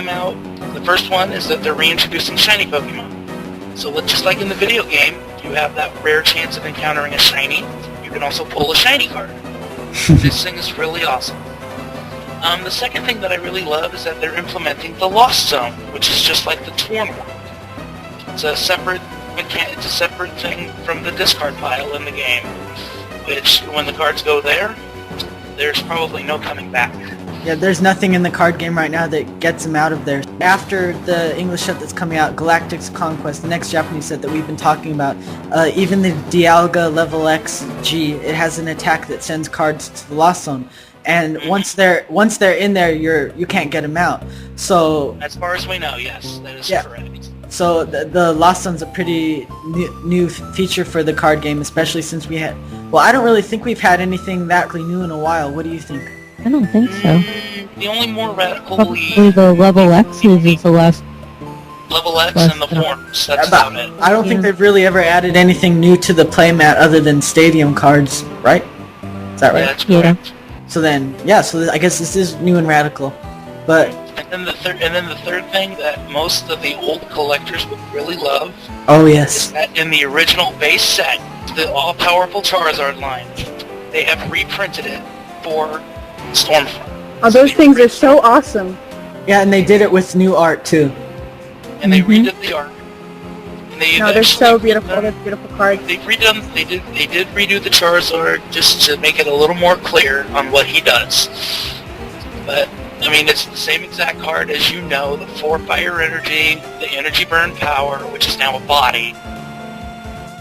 come out. The first one is that they're reintroducing shiny Pokemon. So just like in the video game, you have that rare chance of encountering a shiny. You can also pull a shiny card. This thing is really awesome. The second thing that I really love is that they're implementing the Lost Zone, which is just like the Torn World. It's a separate thing from the discard pile in the game, which when the cards go there, there's probably no coming back. Yeah, there's nothing in the card game right now that gets them out of there. After the English set that's coming out, Galactic's Conquest, the next Japanese set that we've been talking about, even the Dialga Level X G, it has an attack that sends cards to the Lost Zone. And once they're in there, you can't get them out. So as far as we know, yes, that is correct. So the Lost Zone's a pretty new feature for the card game, especially since we had. Well, I don't really think we've had anything that new in a while. What do you think? I don't think so. The only more radical probably the Level X's is the last. Level X and the forms. That's about it. I don't think they've really ever added anything new to the playmat other than stadium cards, right? Is that right? Yeah, that's correct. So then, so I guess this is new and radical, but. And then the third thing that most of the old collectors would really love. Oh yes. Is that in the original base set, the all-powerful Charizard line, they have reprinted it for Stormfront. Oh, those things are so awesome. Yeah, and they did it with new art too. And they redid the art. They're so beautiful. They're beautiful cards. They did redo the Charizard just to make it a little more clear on what he does. But I mean, it's the same exact card as you know, the 4 Fire Energy, the Energy Burn Power, which is now a body.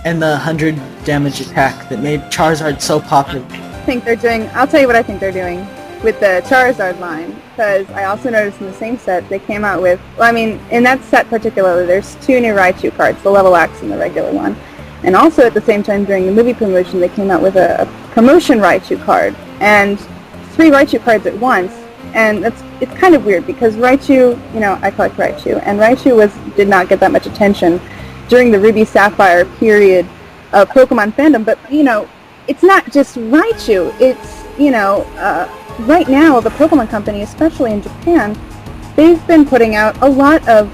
And the 100 damage attack that made Charizard so popular. I'll tell you what I think they're doing with the Charizard line, because I also noticed in the same set they came out with, in that set particularly, there's 2 new Raichu cards, the Level X and the regular one. And also at the same time during the movie promotion, they came out with a promotion Raichu card, and 3 Raichu cards at once. And it's kind of weird because Raichu, I collect Raichu, and Raichu did not get that much attention during the Ruby Sapphire period of Pokemon fandom. But it's not just Raichu. It's right now the Pokemon Company, especially in Japan, they've been putting out a lot of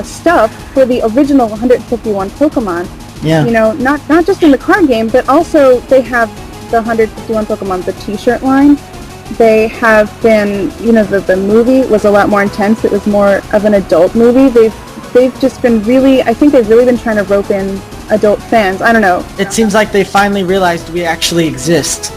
stuff for the original 151 Pokemon. Yeah. Not just in the card game, but also they have the 151 Pokemon, the T-shirt line. They have been, the movie was a lot more intense. It was more of an adult movie. They've just been I think they've really been trying to rope in adult fans. I don't know. It seems like they finally realized we actually exist.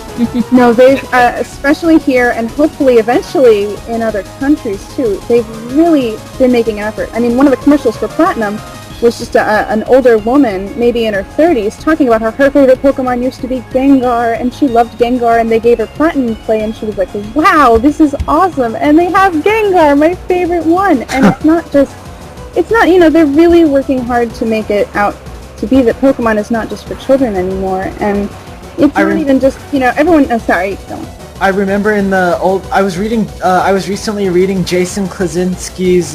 No, they've, especially here and hopefully eventually in other countries too, they've really been making an effort. I mean, one of the commercials for Platinum was just an older woman, maybe in her 30s, talking about how her favorite Pokemon used to be Gengar, and she loved Gengar, and they gave her Platinum play, and she was like, wow, this is awesome, and they have Gengar, my favorite one. And they're really working hard to make it out to be that Pokemon is not just for children anymore, and it's not even just, everyone, sorry, don't. I remember I was recently reading Jason Klaczynski's,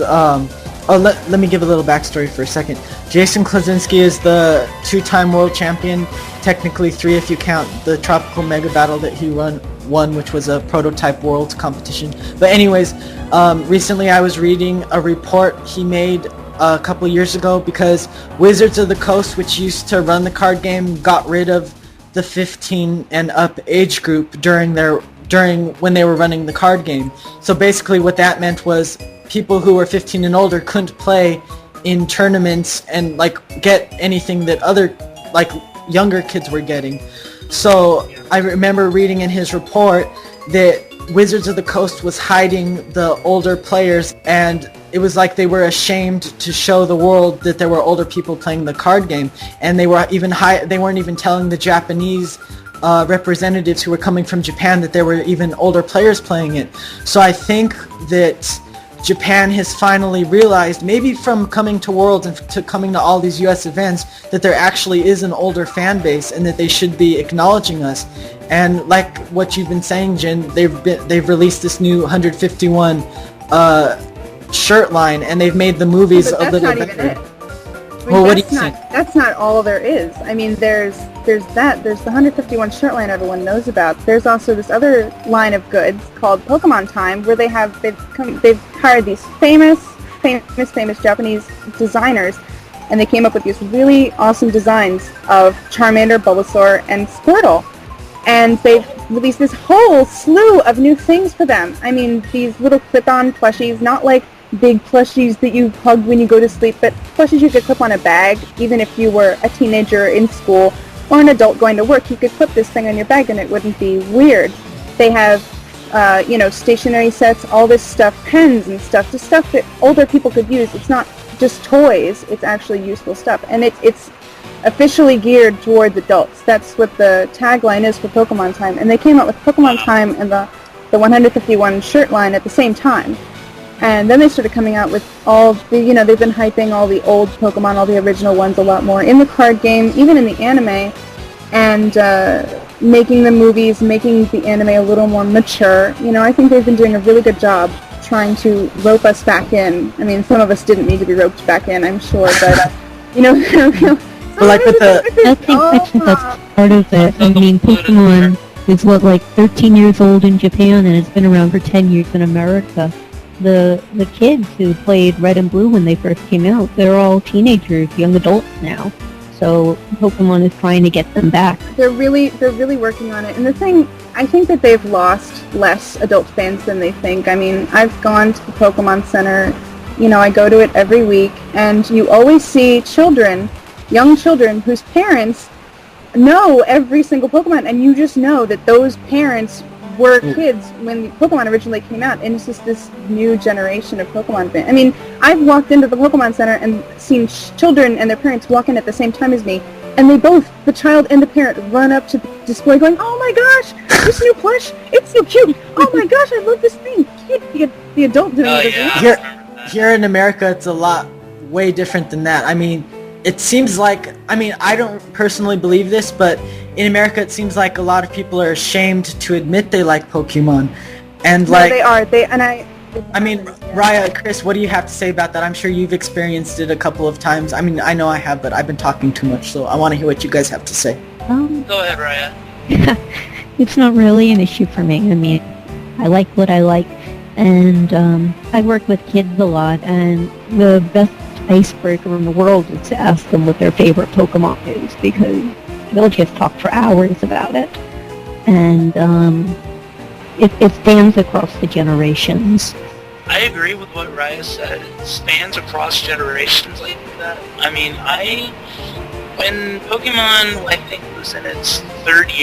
let me give a little backstory for a second. Jason Klaczynski is the 2-time world champion, technically 3 if you count the Tropical Mega Battle that he won, which was a prototype world competition. But anyways, recently I was reading a report he made a couple years ago because Wizards of the Coast, which used to run the card game, got rid of the 15 and up age group during when they were running the card game. So basically what that meant was people who were 15 and older couldn't play in tournaments and get anything that other younger kids were getting. So I remember reading in his report that Wizards of the Coast was hiding the older players, and it was like they were ashamed to show the world that there were older people playing the card game, and they weren't even telling the Japanese representatives who were coming from Japan that there were even older players playing it. So I think that Japan has finally realized, maybe from coming to Worlds and to coming to all these US events, that there actually is an older fan base and that they should be acknowledging us. And like what you've been saying, Jin, they've released this new 151 shirt line, and they've made the movies a little better. Well, what do you think? That's not all there is. I mean, there's there's that. There's the 151 shirt line everyone knows about. There's also this other line of goods called Pokemon Time, where they've hired these famous Japanese designers, and they came up with these really awesome designs of Charmander, Bulbasaur, and Squirtle. And they've released this whole slew of new things for them. I mean, these little clip-on plushies, not like big plushies that you hug when you go to sleep, but plushies you could clip on a bag, even if you were a teenager in school or an adult going to work. You could clip this thing on your bag and it wouldn't be weird. They have, stationery sets, all this stuff, pens and stuff, just stuff that older people could use. It's not just toys, it's actually useful stuff. And it's officially geared towards adults. That's what the tagline is for Pokemon Time. And they came out with Pokemon Time and the 151 shirt line at the same time. And then they started coming out with all the, they've been hyping all the old Pokemon, all the original ones a lot more in the card game, even in the anime, and making the movies, making the anime a little more mature. I think they've been doing a really good job trying to rope us back in. I mean, some of us didn't need to be roped back in, I'm sure, but, But like with the... I think that's part of it. I mean, Pokemon is, 13 years old in Japan, and it's been around for 10 years in America. The kids who played Red and Blue when they first came out, they're all teenagers, young adults now. So Pokemon is trying to get them back. They're really working on it. And the thing, I think that they've lost less adult fans than they think. I mean, I've gone to the Pokemon Center, I go to it every week, and you always see young children whose parents know every single Pokemon, and you just know that those parents were kids when Pokemon originally came out, and it's just this new generation of Pokemon fans. I mean, I've walked into the Pokemon Center and seen children and their parents walk in at the same time as me, and they both, the child and the parent, run up to the display going, "Oh my gosh, this new plush, it's so cute! Oh my gosh, I love this thing!" The adult doing it as well. Here in America, it's a lot way different than that. I mean, it seems like, I don't personally believe this, but in America it seems like a lot of people are ashamed to admit they like Pokemon. And they are. Raya, Chris, what do you have to say about that? I'm sure you've experienced it a couple of times. I mean, I know I have, but I've been talking too much, so I want to hear what you guys have to say. Go ahead, Raya. It's not really an issue for me. I mean, I like what I like, and I work with kids a lot, and the best icebreaker in the world is to ask them what their favorite Pokemon is, because they'll just talk for hours about it. And it spans across the generations. I agree with what Raya said. It spans across generations like that. I mean, when Pokemon, I think, was in its third year,